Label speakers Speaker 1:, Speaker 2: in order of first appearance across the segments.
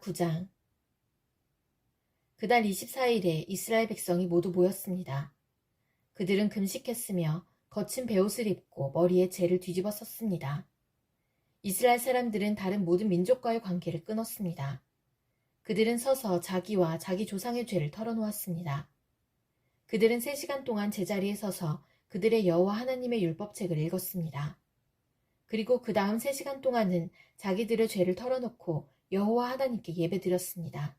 Speaker 1: 역사 9장. 그달 24일에 이스라엘 백성이 모두 모였습니다. 그들은 금식했으며 거친 베옷을 입고 머리에 재를 뒤집어 썼습니다. 이스라엘 사람들은 다른 모든 민족과의 관계를 끊었습니다. 그들은 서서 자기와 자기 조상의 죄를 털어놓았습니다. 그들은 3시간 동안 제자리에 서서 그들의 여호와 하나님의 율법책을 읽었습니다. 그리고 그 다음 3시간 동안은 자기들의 죄를 털어놓고 여호와 하나님께 예배드렸습니다.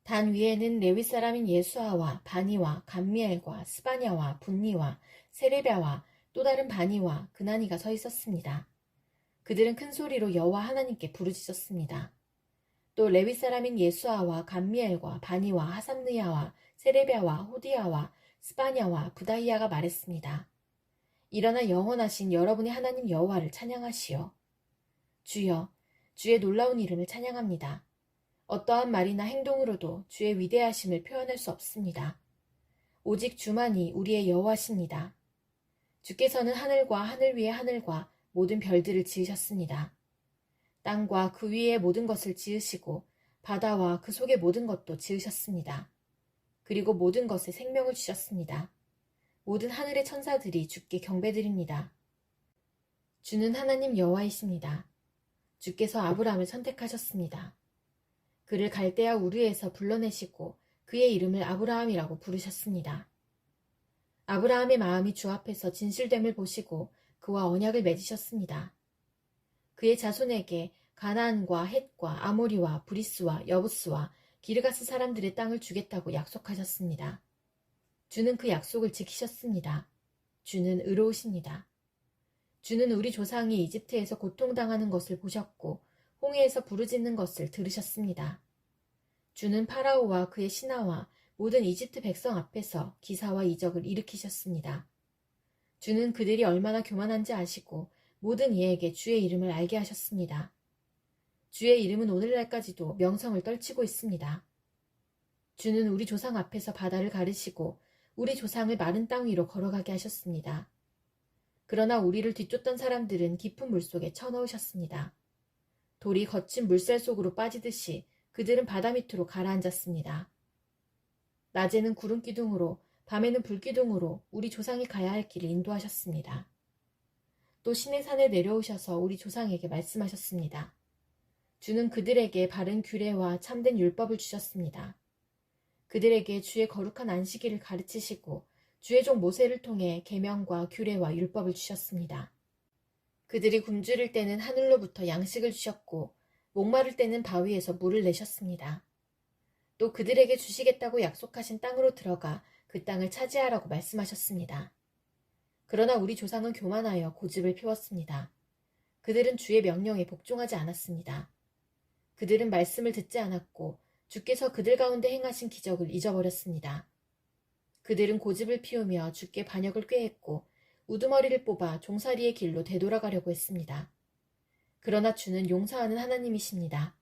Speaker 1: 단 위에는 레위 사람인 예수아와 바니와 감미엘과 스바냐와 분니와 세레랴와 또 다른 바니와 그나니가 서 있었습니다. 그들은 큰 소리로 여호와 하나님께 부르짖었습니다. 또 레위 사람인 예수아와 감미엘과 바니와 하삼느야와 세레랴와 호디야와 스바냐와 부다히야가 말했습니다. 일어나 영원하신 여러분의 하나님 여호와를 찬양하시오. 주여, 주의 놀라운 이름을 찬양합니다. 어떠한 말이나 행동으로도 주의 위대하심을 표현할 수 없습니다. 오직 주만이 우리의 여호와십니다. 주께서는 하늘과 하늘 위의 하늘과 모든 별들을 지으셨습니다. 땅과 그 위의 모든 것을 지으시고 바다와 그 속의 모든 것도 지으셨습니다. 그리고 모든 것에 생명을 주셨습니다. 모든 하늘의 천사들이 주께 경배드립니다. 주는 하나님 여호와이십니다. 주께서 아브라함을 선택하셨습니다. 그를 갈대아 우르에서 불러내시고 그의 이름을 아브라함이라고 부르셨습니다. 아브라함의 마음이 주 앞에서 진실됨을 보시고 그와 언약을 맺으셨습니다. 그의 자손에게 가나안과 헷과 아모리와 브리스와 여부스와 기르가스 사람들의 땅을 주겠다고 약속하셨습니다. 주는 그 약속을 지키셨습니다. 주는 의로우십니다. 주는 우리 조상이 이집트에서 고통당하는 것을 보셨고 홍해에서 부르짖는 것을 들으셨습니다. 주는 파라오와 그의 신하와 모든 이집트 백성 앞에서 기사와 이적을 일으키셨습니다. 주는 그들이 얼마나 교만한지 아시고 모든 이에게 주의 이름을 알게 하셨습니다. 주의 이름은 오늘날까지도 명성을 떨치고 있습니다. 주는 우리 조상 앞에서 바다를 가르시고 우리 조상을 마른 땅 위로 걸어가게 하셨습니다. 그러나 우리를 뒤쫓던 사람들은 깊은 물속에 쳐넣으셨습니다. 돌이 거친 물살 속으로 빠지듯이 그들은 바다 밑으로 가라앉았습니다. 낮에는 구름 기둥으로 밤에는 불 기둥으로 우리 조상이 가야 할 길을 인도하셨습니다. 또 시내 산에 내려오셔서 우리 조상에게 말씀하셨습니다. 주는 그들에게 바른 규례와 참된 율법을 주셨습니다. 그들에게 주의 거룩한 안식일을 가르치시고 주의 종 모세를 통해 계명과 규례와 율법을 주셨습니다. 그들이 굶주릴 때는 하늘로부터 양식을 주셨고 목마를 때는 바위에서 물을 내셨습니다. 또 그들에게 주시겠다고 약속하신 땅으로 들어가 그 땅을 차지하라고 말씀하셨습니다. 그러나 우리 조상은 교만하여 고집을 피웠습니다. 그들은 주의 명령에 복종하지 않았습니다. 그들은 말씀을 듣지 않았고 주께서 그들 가운데 행하신 기적을 잊어버렸습니다. 그들은 고집을 피우며 주께 반역을 꾀했고 우두머리를 뽑아 종살이의 길로 되돌아가려고 했습니다. 그러나 주는 용서하는 하나님이십니다.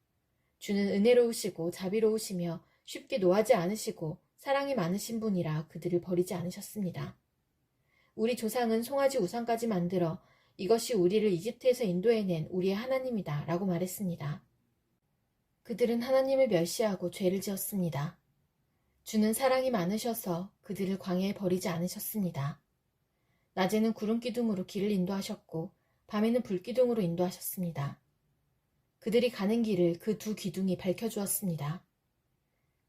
Speaker 1: 주는 은혜로우시고 자비로우시며 쉽게 노하지 않으시고 사랑이 많으신 분이라 그들을 버리지 않으셨습니다. 우리 조상은 송아지 우상까지 만들어 이것이 우리를 이집트에서 인도해낸 우리의 하나님이다 라고 말했습니다. 그들은 하나님을 멸시하고 죄를 지었습니다. 주는 사랑이 많으셔서 그들을 광야에 버리지 않으셨습니다. 낮에는 구름 기둥으로 길을 인도하셨고 밤에는 불 기둥으로 인도하셨습니다. 그들이 가는 길을 그 두 기둥이 밝혀주었습니다.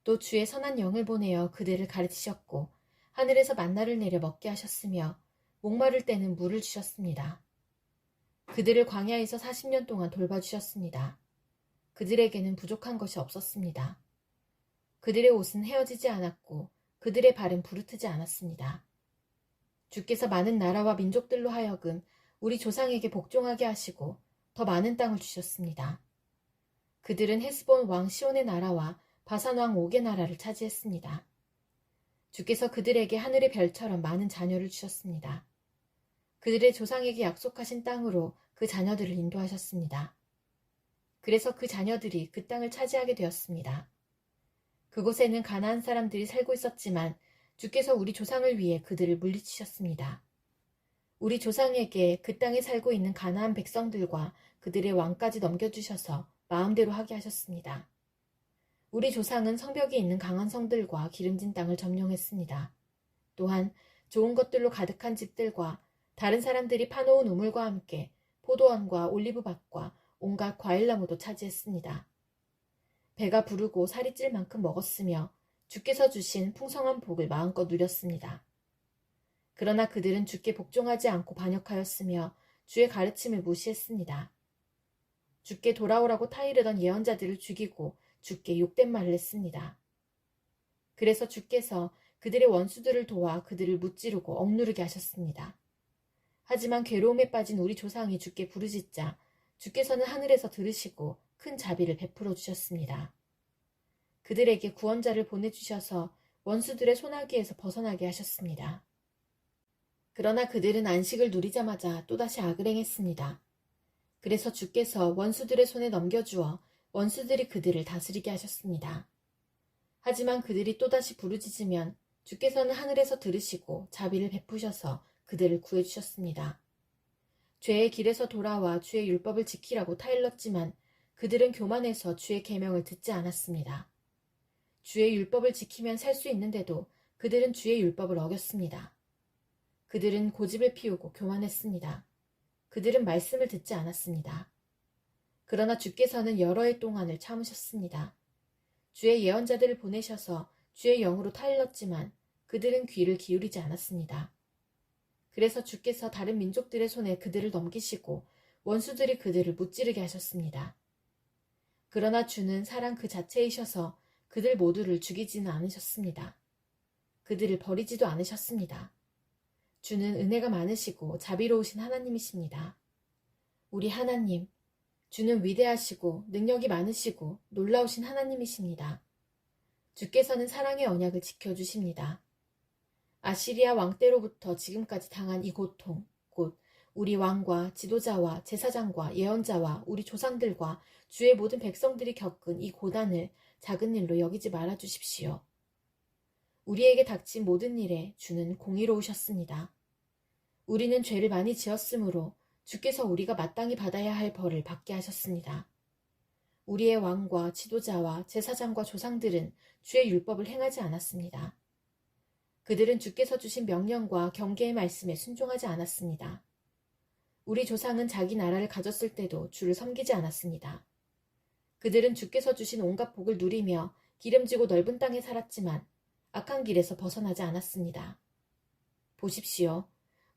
Speaker 1: 또 주의 선한 영을 보내어 그들을 가르치셨고 하늘에서 만나를 내려 먹게 하셨으며 목마를 때는 물을 주셨습니다. 그들을 광야에서 40년 동안 돌봐주셨습니다. 그들에게는 부족한 것이 없었습니다. 그들의 옷은 헤어지지 않았고 그들의 발은 부르트지 않았습니다. 주께서 많은 나라와 민족들로 하여금 우리 조상에게 복종하게 하시고 더 많은 땅을 주셨습니다. 그들은 헤스본 왕 시온의 나라와 바산 왕 옥의 나라를 차지했습니다. 주께서 그들에게 하늘의 별처럼 많은 자녀를 주셨습니다. 그들의 조상에게 약속하신 땅으로 그 자녀들을 인도하셨습니다. 그래서 그 자녀들이 그 땅을 차지하게 되었습니다. 그곳에는 가나안 사람들이 살고 있었지만 주께서 우리 조상을 위해 그들을 물리치셨습니다. 우리 조상에게 그 땅에 살고 있는 가나안 백성들과 그들의 왕까지 넘겨주셔서 마음대로 하게 하셨습니다. 우리 조상은 성벽이 있는 강한 성들과 기름진 땅을 점령했습니다. 또한 좋은 것들로 가득한 집들과 다른 사람들이 파놓은 우물과 함께 포도원과 올리브밭과 온갖 과일나무도 차지했습니다. 배가 부르고 살이 찔 만큼 먹었으며 주께서 주신 풍성한 복을 마음껏 누렸습니다. 그러나 그들은 주께 복종하지 않고 반역하였으며 주의 가르침을 무시했습니다. 주께 돌아오라고 타이르던 예언자들을 죽이고 주께 욕된 말을 했습니다. 그래서 주께서 그들의 원수들을 도와 그들을 무찌르고 억누르게 하셨습니다. 하지만 괴로움에 빠진 우리 조상이 주께 부르짖자 주께서는 하늘에서 들으시고 큰 자비를 베풀어 주셨습니다. 그들에게 구원자를 보내주셔서 원수들의 손아귀에서 벗어나게 하셨습니다. 그러나 그들은 안식을 누리자마자 또다시 악을 행했습니다. 그래서 주께서 원수들의 손에 넘겨주어 원수들이 그들을 다스리게 하셨습니다. 하지만 그들이 또다시 부르짖으면 주께서는 하늘에서 들으시고 자비를 베푸셔서 그들을 구해주셨습니다. 죄의 길에서 돌아와 주의 율법을 지키라고 타일렀지만 그들은 교만해서 주의 계명을 듣지 않았습니다. 주의 율법을 지키면 살 수 있는데도 그들은 주의 율법을 어겼습니다. 그들은 고집을 피우고 교만했습니다. 그들은 말씀을 듣지 않았습니다. 그러나 주께서는 여러 해 동안을 참으셨습니다. 주의 예언자들을 보내셔서 주의 영으로 타일렀지만 그들은 귀를 기울이지 않았습니다. 그래서 주께서 다른 민족들의 손에 그들을 넘기시고 원수들이 그들을 무찌르게 하셨습니다. 그러나 주는 사랑 그 자체이셔서 그들 모두를 죽이지는 않으셨습니다. 그들을 버리지도 않으셨습니다. 주는 은혜가 많으시고 자비로우신 하나님이십니다. 우리 하나님, 주는 위대하시고 능력이 많으시고 놀라우신 하나님이십니다. 주께서는 사랑의 언약을 지켜주십니다. 아시리아 왕 때로부터 지금까지 당한 이 고통, 곧 우리 왕과 지도자와 제사장과 예언자와 우리 조상들과 주의 모든 백성들이 겪은 이 고난을 작은 일로 여기지 말아 주십시오. 우리에게 닥친 모든 일에 주는 공의로우셨습니다. 우리는 죄를 많이 지었으므로 주께서 우리가 마땅히 받아야 할 벌을 받게 하셨습니다. 우리의 왕과 지도자와 제사장과 조상들은 주의 율법을 행하지 않았습니다. 그들은 주께서 주신 명령과 경계의 말씀에 순종하지 않았습니다. 우리 조상은 자기 나라를 가졌을 때도 주를 섬기지 않았습니다. 그들은 주께서 주신 온갖 복을 누리며 기름지고 넓은 땅에 살았지만 악한 길에서 벗어나지 않았습니다. 보십시오.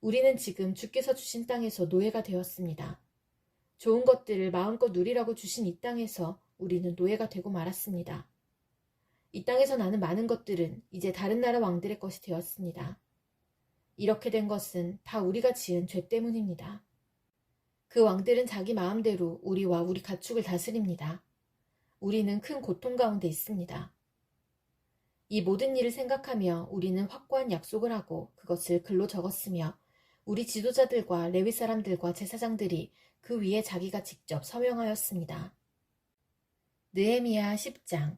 Speaker 1: 우리는 지금 주께서 주신 땅에서 노예가 되었습니다. 좋은 것들을 마음껏 누리라고 주신 이 땅에서 우리는 노예가 되고 말았습니다. 이 땅에서 나는 많은 것들은 이제 다른 나라 왕들의 것이 되었습니다. 이렇게 된 것은 다 우리가 지은 죄 때문입니다. 그 왕들은 자기 마음대로 우리와 우리 가축을 다스립니다. 우리는 큰 고통 가운데 있습니다. 이 모든 일을 생각하며 우리는 확고한 약속을 하고 그것을 글로 적었으며 우리 지도자들과 레위 사람들과 제사장들이 그 위에 자기가 직접 서명하였습니다. 느헤미야 10장.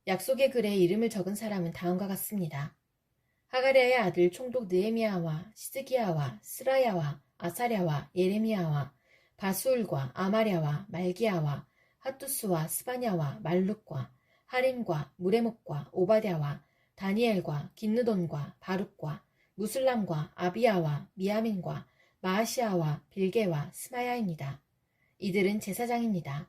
Speaker 1: 약속의 글에 이름을 적은 사람은 다음과 같습니다. 하가랴의 아들 총독 느헤미야와 시드기야와 스라야와 아사랴와 예레미야와 바수울과 아마랴와 말기야와 핫투스와 스바냐와 말룩과 하림과 무레목과 오바댜와 다니엘과 긴느돈과 바룩과 무슬람과 아비야와 미야민과 마아시아와 빌게와 스마야입니다. 이들은 제사장입니다.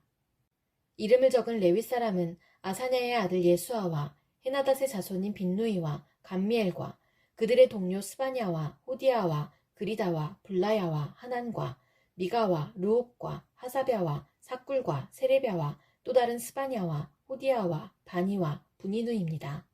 Speaker 1: 이름을 적은 레위 사람은 아사냐의 아들 예수아와 헤나닷의 자손인 빈누이와 감미엘과 그들의 동료 스바냐와 호디아와 그리다와 블라야와 하난과 미가와 루옥과 하사랴와 사꿀과 세레랴와 또 다른 스바냐와 호디아와 바니와 분이누입니다.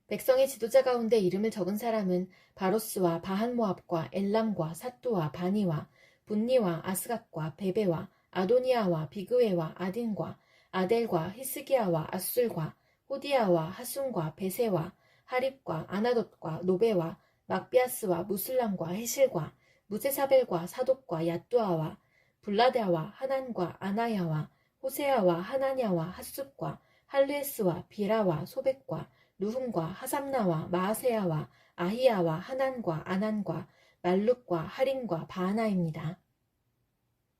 Speaker 1: 백성의 지도자 가운데 이름을 적은 사람은 바로스와 바한모압과 엘람과 사또와 바니와 분니와 아스갓과 베베와 아도니아와 비그웨와 아딘과 아델과 히스기야와 아술과 호디아와 하순과 베세와 하립과 아나돗과 노베와 막비아스와 무슬람과 헤실과 무세사벨과 사독과 야뚜아와 블라데아와 하난과 아나야와 호세아와 하나냐와 핫숫과 할레스와 비라와 소백과 누훔과 하삼나와 마아세야와 아히야와 하난과 아난과 말룩과 하림과 바하나입니다.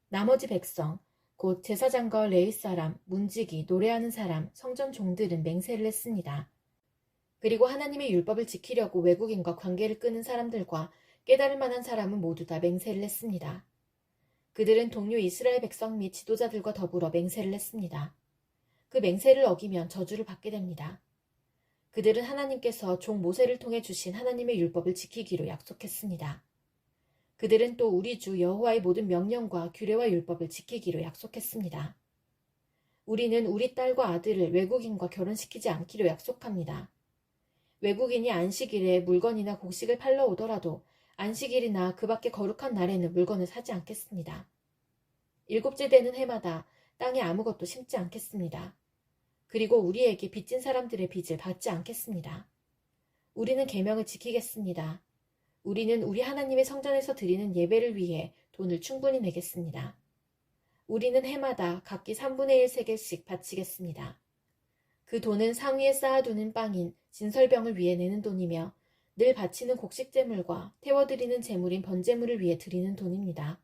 Speaker 1: 나머지 백성, 곧 제사장과 레위 사람, 문지기, 노래하는 사람, 성전 종들은 맹세를 했습니다. 그리고 하나님의 율법을 지키려고 외국인과 관계를 끊은 사람들과 깨달을 만한 사람은 모두 다 맹세를 했습니다. 그들은 동료 이스라엘 백성 및 지도자들과 더불어 맹세를 했습니다. 그 맹세를 어기면 저주를 받게 됩니다. 그들은 하나님께서 종 모세를 통해 주신 하나님의 율법을 지키기로 약속했습니다. 그들은 또 우리 주 여호와의 모든 명령과 규례와 율법을 지키기로 약속했습니다. 우리는 우리 딸과 아들을 외국인과 결혼시키지 않기로 약속합니다. 외국인이 안식일에 물건이나 곡식을 팔러 오더라도 안식일이나 그 밖의 거룩한 날에는 물건을 사지 않겠습니다. 일곱째 되는 해마다 땅에 아무것도 심지 않겠습니다. 그리고 우리에게 빚진 사람들의 빚을 받지 않겠습니다. 우리는 계명을 지키겠습니다. 우리는 우리 하나님의 성전에서 드리는 예배를 위해 돈을 충분히 내겠습니다. 우리는 해마다 각기 3분의 1 세겔씩 바치겠습니다. 그 돈은 상위에 쌓아두는 빵인 진설병을 위해 내는 돈이며 늘 바치는 곡식제물과 태워드리는 제물인 번제물을 위해 드리는 돈입니다.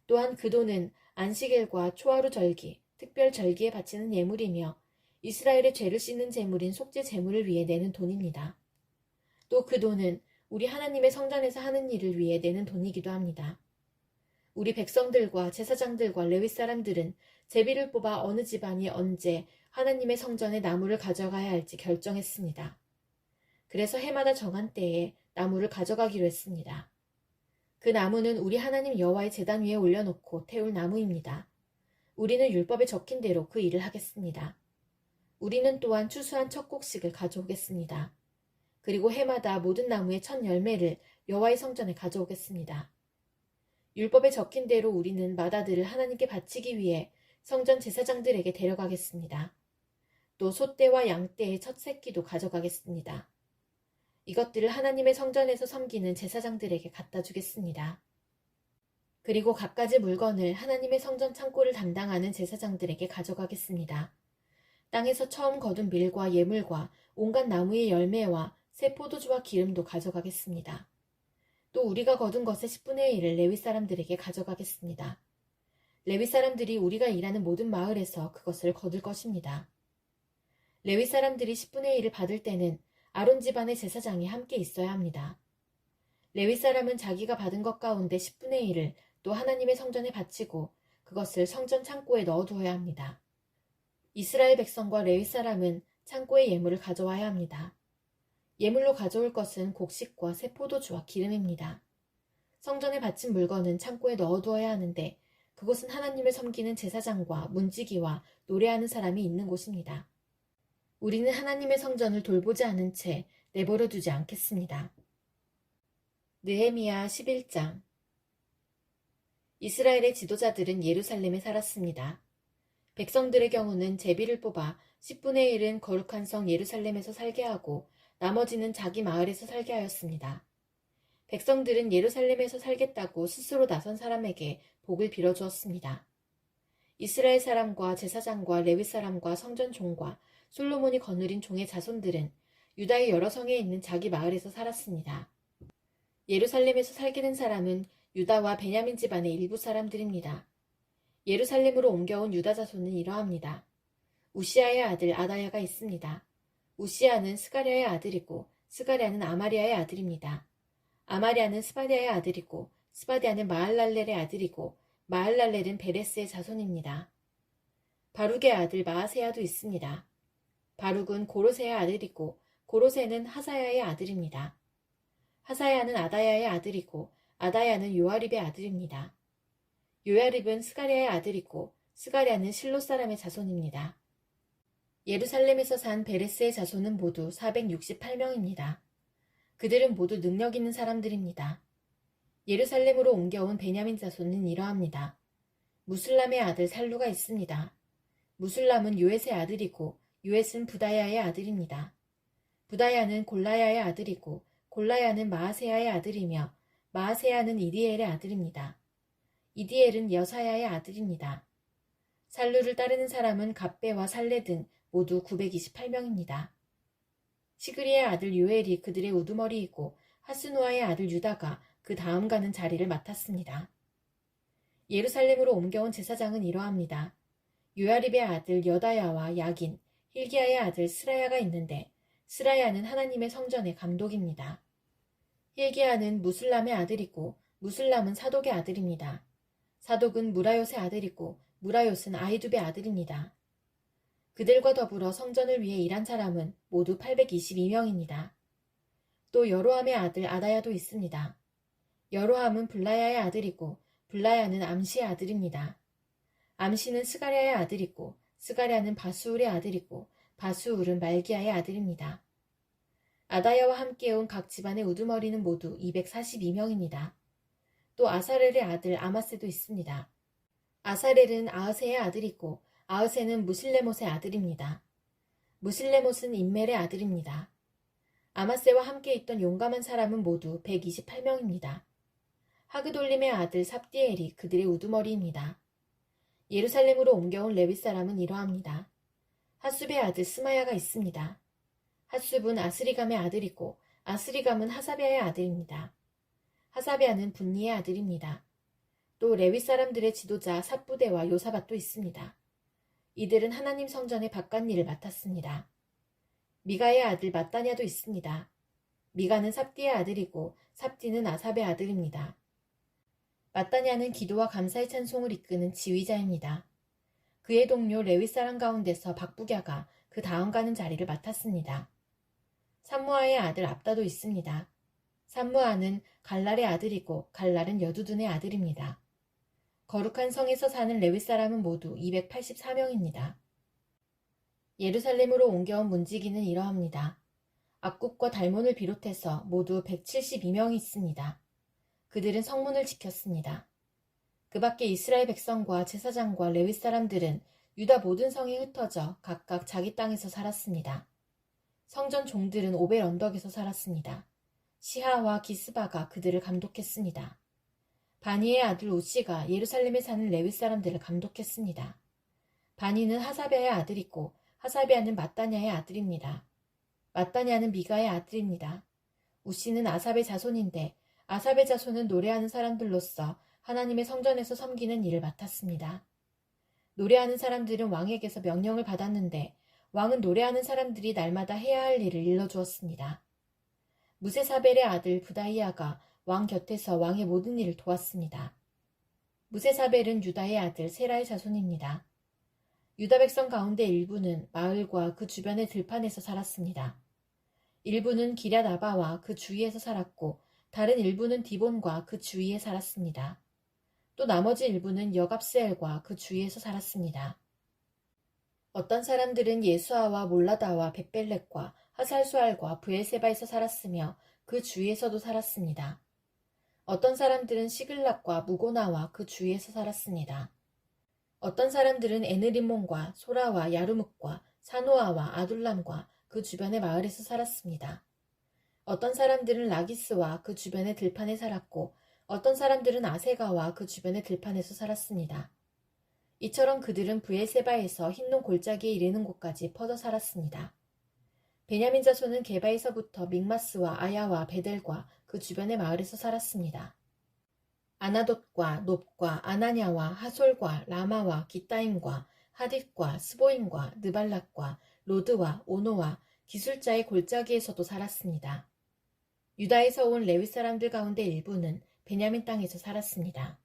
Speaker 1: 또한 그 돈은 안식일과 초하루 절기, 특별 절기에 바치는 예물이며 이스라엘의 죄를 씻는 제물인 속죄 제물을 위해 내는 돈입니다. 또 그 돈은 우리 하나님의 성전에서 하는 일을 위해 내는 돈이기도 합니다. 우리 백성들과 제사장들과 레위 사람들은 제비를 뽑아 어느 집안이 언제 하나님의 성전에 나무를 가져가야 할지 결정했습니다. 그래서 해마다 정한 때에 나무를 가져가기로 했습니다. 그 나무는 우리 하나님 여호와의 제단 위에 올려놓고 태울 나무입니다. 우리는 율법에 적힌 대로 그 일을 하겠습니다. 우리는 또한 추수한 첫 곡식을 가져오겠습니다. 그리고 해마다 모든 나무의 첫 열매를 여호와의 성전에 가져오겠습니다. 율법에 적힌 대로 우리는 마다들을 하나님께 바치기 위해 성전 제사장들에게 데려가겠습니다. 또 소떼와 양떼의 첫 새끼도 가져가겠습니다. 이것들을 하나님의 성전에서 섬기는 제사장들에게 갖다 주겠습니다. 그리고 갖가지 물건을 하나님의 성전 창고를 담당하는 제사장들에게 가져가겠습니다. 땅에서 처음 거둔 밀과 예물과 온갖 나무의 열매와 새 포도주와 기름도 가져가겠습니다. 또 우리가 거둔 것의 10분의 1을 레위 사람들에게 가져가겠습니다. 레위 사람들이 우리가 일하는 모든 마을에서 그것을 거둘 것입니다. 레위 사람들이 10분의 1을 받을 때는 아론 집안의 제사장이 함께 있어야 합니다. 레위 사람은 자기가 받은 것 가운데 10분의 1을 또 하나님의 성전에 바치고 그것을 성전 창고에 넣어두어야 합니다. 이스라엘 백성과 레위 사람은 창고에 예물을 가져와야 합니다. 예물로 가져올 것은 곡식과 새 포도주와 기름입니다. 성전에 바친 물건은 창고에 넣어두어야 하는데 그곳은 하나님을 섬기는 제사장과 문지기와 노래하는 사람이 있는 곳입니다. 우리는 하나님의 성전을 돌보지 않은 채 내버려 두지 않겠습니다. 느헤미야 11장. 이스라엘의 지도자들은 예루살렘에 살았습니다. 백성들의 경우는 제비를 뽑아 10분의 1은 거룩한 성 예루살렘에서 살게 하고 나머지는 자기 마을에서 살게 하였습니다. 백성들은 예루살렘에서 살겠다고 스스로 나선 사람에게 복을 빌어주었습니다. 이스라엘 사람과 제사장과 레위 사람과 성전 종과 솔로몬이 거느린 종의 자손들은 유다의 여러 성에 있는 자기 마을에서 살았습니다. 예루살렘에서 살게 된 사람은 유다와 베냐민 집안의 일부 사람들입니다. 예루살렘으로 옮겨온 유다 자손은 이러합니다. 우시아의 아들 아다야가 있습니다. 우시아는 스가랴의 아들이고 스가랴는 아마리아의 아들입니다. 아마리아는 스바디아의 아들이고 스바디아는 마할랄렐의 아들이고 마할랄렐은 베레스의 자손입니다. 바룩의 아들 마아세야도 있습니다. 바룩은 고로세의 아들이고 고로세는 하사야의 아들입니다. 하사야는 아다야의 아들이고 아다야는 요아립의 아들입니다. 요아립은 스가랴의 아들이고 스가랴는 실로 사람의 자손입니다. 예루살렘에서 산 베레스의 자손은 모두 468명입니다. 그들은 모두 능력 있는 사람들입니다. 예루살렘으로 옮겨온 베냐민 자손은 이러합니다. 무슬람의 아들 살루가 있습니다. 무슬람은 요엣의 아들이고 요엣은 부다야의 아들입니다. 부다야는 골라야의 아들이고 골라야는 마아세야의 아들이며 마아세야는 이디엘의 아들입니다. 이디엘은 여사야의 아들입니다. 살루를 따르는 사람은 갑배와 살레 등 모두 928명입니다. 시그리의 아들 요엘이 그들의 우두머리이고 하스누아의 아들 유다가 그 다음 가는 자리를 맡았습니다. 예루살렘으로 옮겨온 제사장은 이러합니다. 요야립의 아들 여다야와 야긴, 힐기야의 아들 스라야가 있는데 스라야는 하나님의 성전의 감독입니다. 힐기야는 무슬람의 아들이고 무슬람은 사독의 아들입니다. 사독은 무라요의 아들이고 무라요는 아히두베의 아들입니다. 그들과 더불어 성전을 위해 일한 사람은 모두 822명입니다. 또 여로함의 아들 아다야도 있습니다. 여로함은 블라야의 아들이고 블라야는 암시의 아들입니다. 암시는 스가랴의 아들이고 스가랴는 바수울의 아들이고 바수울은 말기야의 아들입니다. 아다야와 함께 온 각 집안의 우두머리는 모두 242명입니다. 또 아사렐의 아들 아마세도 있습니다. 아사렐은 아흐세의 아들이고 아흐세는 무실레못의 아들입니다. 무실레못은 임멜의 아들입니다. 아마세와 함께 있던 용감한 사람은 모두 128명입니다. 하그돌림의 아들 삽디엘이 그들의 우두머리입니다. 예루살렘으로 옮겨온 레위 사람은 이러합니다. 핫숲의 아들 스마야가 있습니다. 핫숲은 아스리감의 아들이고 아스리감은 하사비아의 아들입니다. 하사비아는 분니의 아들입니다. 또 레위 사람들의 지도자 삽부대와 요사밭도 있습니다. 이들은 하나님 성전의 바깥일을 맡았습니다. 미가의 아들 마따냐도 있습니다. 미가는 삽디의 아들이고 삽디는 아삽의 아들입니다. 마따냐는 기도와 감사의 찬송을 이끄는 지휘자입니다. 그의 동료 레위 사람 가운데서 박부갸가 그 다음 가는 자리를 맡았습니다. 삼무아의 아들 압다도 있습니다. 삼무아는 갈랄의 아들이고 갈랄은 여두둔의 아들입니다. 거룩한 성에서 사는 레위 사람은 모두 284명입니다. 예루살렘으로 옮겨온 문지기는 이러합니다. 악국과 달몬을 비롯해서 모두 172명이 있습니다. 그들은 성문을 지켰습니다. 그 밖에 이스라엘 백성과 제사장과 레위 사람들은 유다 모든 성에 흩어져 각각 자기 땅에서 살았습니다. 성전 종들은 오벨 언덕에서 살았습니다. 시하와 기스바가 그들을 감독했습니다. 바니의 아들 우시가 예루살렘에 사는 레위 사람들을 감독했습니다. 바니는 하사비아의 아들이고 하사비아는 마따냐의 아들입니다. 마따냐는 미가의 아들입니다. 우시는 아삽의 자손인데 아삽의 자손은 노래하는 사람들로서 하나님의 성전에서 섬기는 일을 맡았습니다. 노래하는 사람들은 왕에게서 명령을 받았는데 왕은 노래하는 사람들이 날마다 해야 할 일을 일러주었습니다. 무세사벨의 아들 부다히아가 왕 곁에서 왕의 모든 일을 도왔습니다. 무세사벨은 유다의 아들 세라의 자손입니다. 유다 백성 가운데 일부는 마을과 그 주변의 들판에서 살았습니다. 일부는 기럇 아바와 그 주위에서 살았고 다른 일부는 디본과 그 주위에 살았습니다. 또 나머지 일부는 여갑스엘과 그 주위에서 살았습니다. 어떤 사람들은 예수아와 몰라다와 벳벨렉과 하살수알과 브엘세바에서 살았으며 그 주위에서도 살았습니다. 어떤 사람들은 시글락과 무고나와 그 주위에서 살았습니다. 어떤 사람들은 에느림몬과 소라와 야르묵과 사노아와 아둘람과 그 주변의 마을에서 살았습니다. 어떤 사람들은 라기스와 그 주변의 들판에 살았고 어떤 사람들은 아세가와 그 주변의 들판에서 살았습니다. 이처럼 그들은 브엘세바에서 흰농 골짜기에 이르는 곳까지 퍼져 살았습니다. 베냐민 자손은 게바에서부터 믹마스와 아야와 베델과 그 주변의 마을에서 살았습니다. 아나돗과 놉과 아나냐와 하솔과 라마와 기타임과 하딧과 스보임과 느발락과 로드와 오노와 기술자의 골짜기에서도 살았습니다. 유다에서 온 레위 사람들 가운데 일부는 베냐민 땅에서 살았습니다.